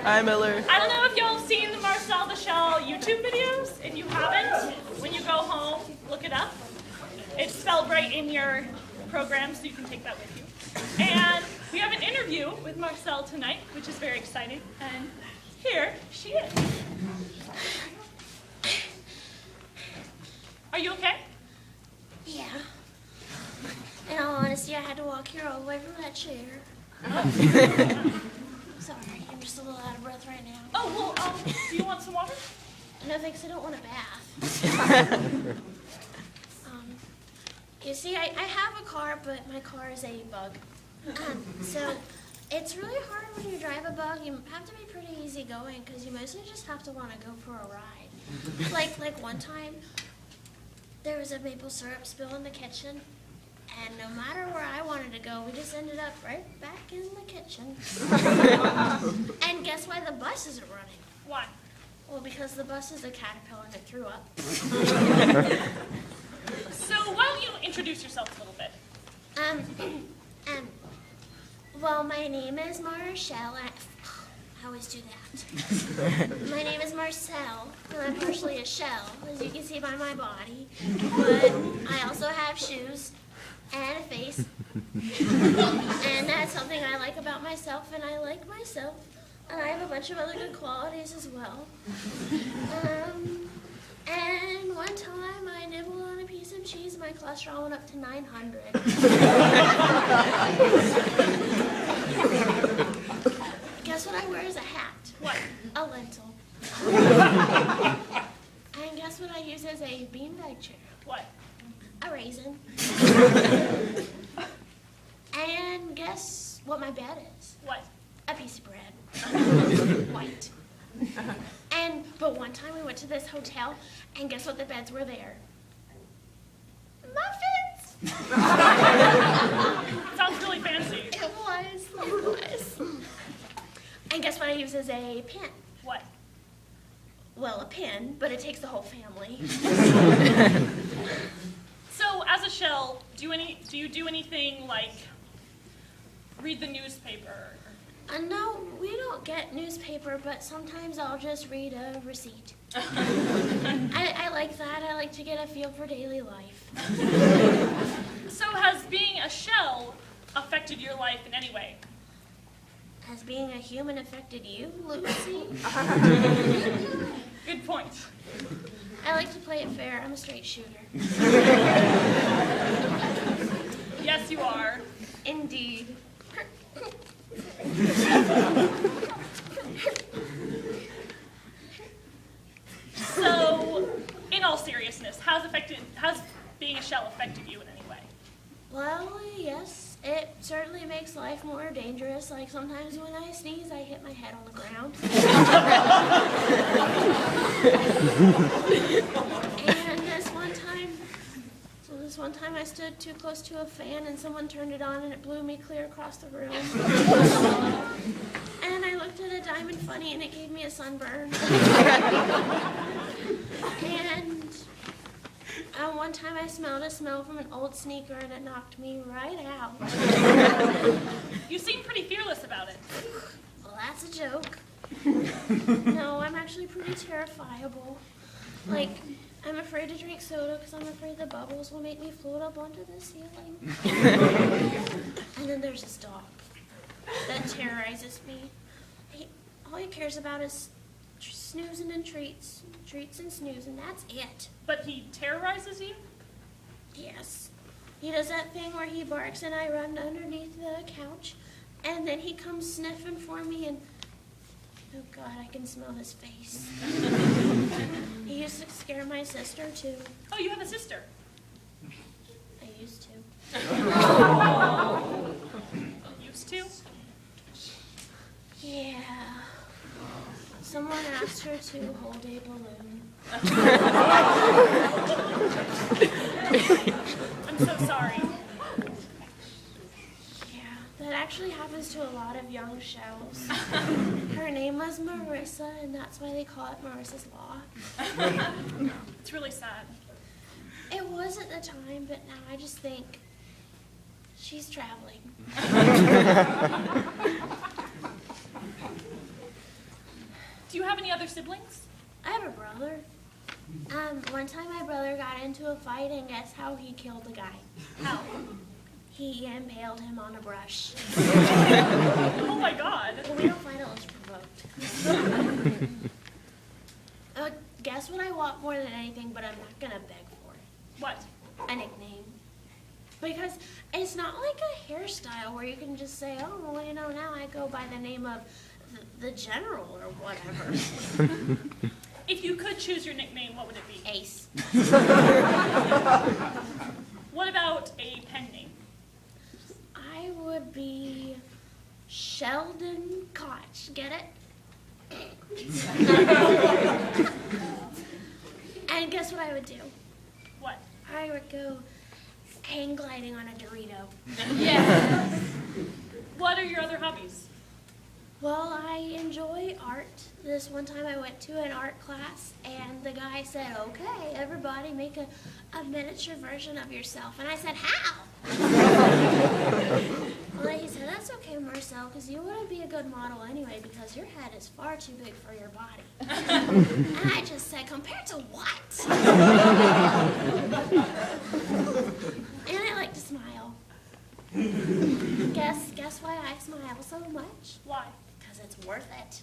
Hi, Miller. I don't know if y'all have seen the Marcel the Shell YouTube videos. If you haven't, when you go home, look it up. It's spelled right in your program, so you can take that with you. And we have an interview with Marcel tonight, which is very exciting. And here she is. Are you okay? Yeah. In all honesty, I had to walk here all the way from that chair. Sorry, I'm just a little out of breath right now. Oh, well, do you want some water? No thanks, I don't want a bath. You see, I have a car, but my car is a bug. So it's really hard when you drive a bug. You have to be pretty easygoing because you mostly just have to want to go for a ride. Like one time, there was a maple syrup spill in the kitchen, and no matter where I wanted to go, we just ended up right back in the kitchen. And guess why the bus isn't running? Why? Well, because the bus is a caterpillar and it threw up. So why don't you introduce yourself a little bit? Well, my name is Marcel. I always do that. My name is Marcel, and I'm partially a shell, as you can see by my body. But I also have shoes and a face. And that's something I like about myself, and I like myself. And I have a bunch of other good qualities as well. And one time I nibbled on a piece of cheese and my cholesterol went up to 900. Guess what I wear as a hat? What? A lentil. And guess what I use as a beanbag chair? What? A raisin. And guess what my bed is? What? A piece of bread. White. But one time we went to this hotel, and guess what the beds were there? Muffins! Sounds really fancy. It was. And guess what I use as a pen? What? Well, a pen, but it takes the whole family. So, as a shell, do you do anything like read the newspaper? No, we don't get newspaper, but sometimes I'll just read a receipt. I like that. I like to get a feel for daily life. So, has being a shell affected your life in any way? Has being a human affected you, Lucy? Good point. I like to play it fair. I'm a straight shooter. Yes, you are. Indeed. So, in all seriousness, has being a shell affected you in any way? Well, yes, it certainly makes life more dangerous. Like sometimes when I sneeze, I hit my head on the ground. And this one time I stood too close to a fan and someone turned it on and it blew me clear across the room. And I looked at a diamond funny and it gave me a sunburn. And one time I smelled a smell from an old sneaker and it knocked me right out. You seem pretty fearless about it. Well, that's a joke. No, I'm actually pretty terrifiable. Like, I'm afraid to drink soda because I'm afraid the bubbles will make me float up onto the ceiling. And then there's this dog that terrorizes me. All he cares about is snoozing and treats and snoozing, that's it. But he terrorizes you? Yes. He does that thing where he barks and I run underneath the couch, and then he comes sniffing for me and, oh God, I can smell his face. He used to scare my sister too. Oh, you have a sister? I used to. Used to? Yeah. Someone asked her to hold a balloon. I'm so sorry. Yeah, that actually happens to a lot of young shells. Her name was Marissa, and that's why they call it Marissa's Law. It's really sad. It was at the time, but now I just think she's traveling. Do you have any other siblings? I have a brother. One time my brother got into a fight, and guess how he killed the guy? How? He impaled him on a brush. Oh my God. Well, we don't find it was provoked. Guess what I want more than anything, but I'm not gonna beg for it. What? A nickname. Because it's not like a hairstyle where you can just say, oh, well, you know, now I go by the name of the General or whatever. If you could choose your nickname, what would it be? Ace. What about a pen name? I would be Sheldon Koch. Get it? And guess what I would do? What? I would go hang gliding on a Dorito. Yeah. What are your other hobbies? Well, I enjoy art. This one time I went to an art class, and the guy said, okay, everybody make a miniature version of yourself. And I said, how? Well, he said, that's okay, Marcel, because you wouldn't be a good model anyway, because your head is far too big for your body. And I just said, compared to what? And I like to smile. Guess why I smile so much? Why? Because it's worth it.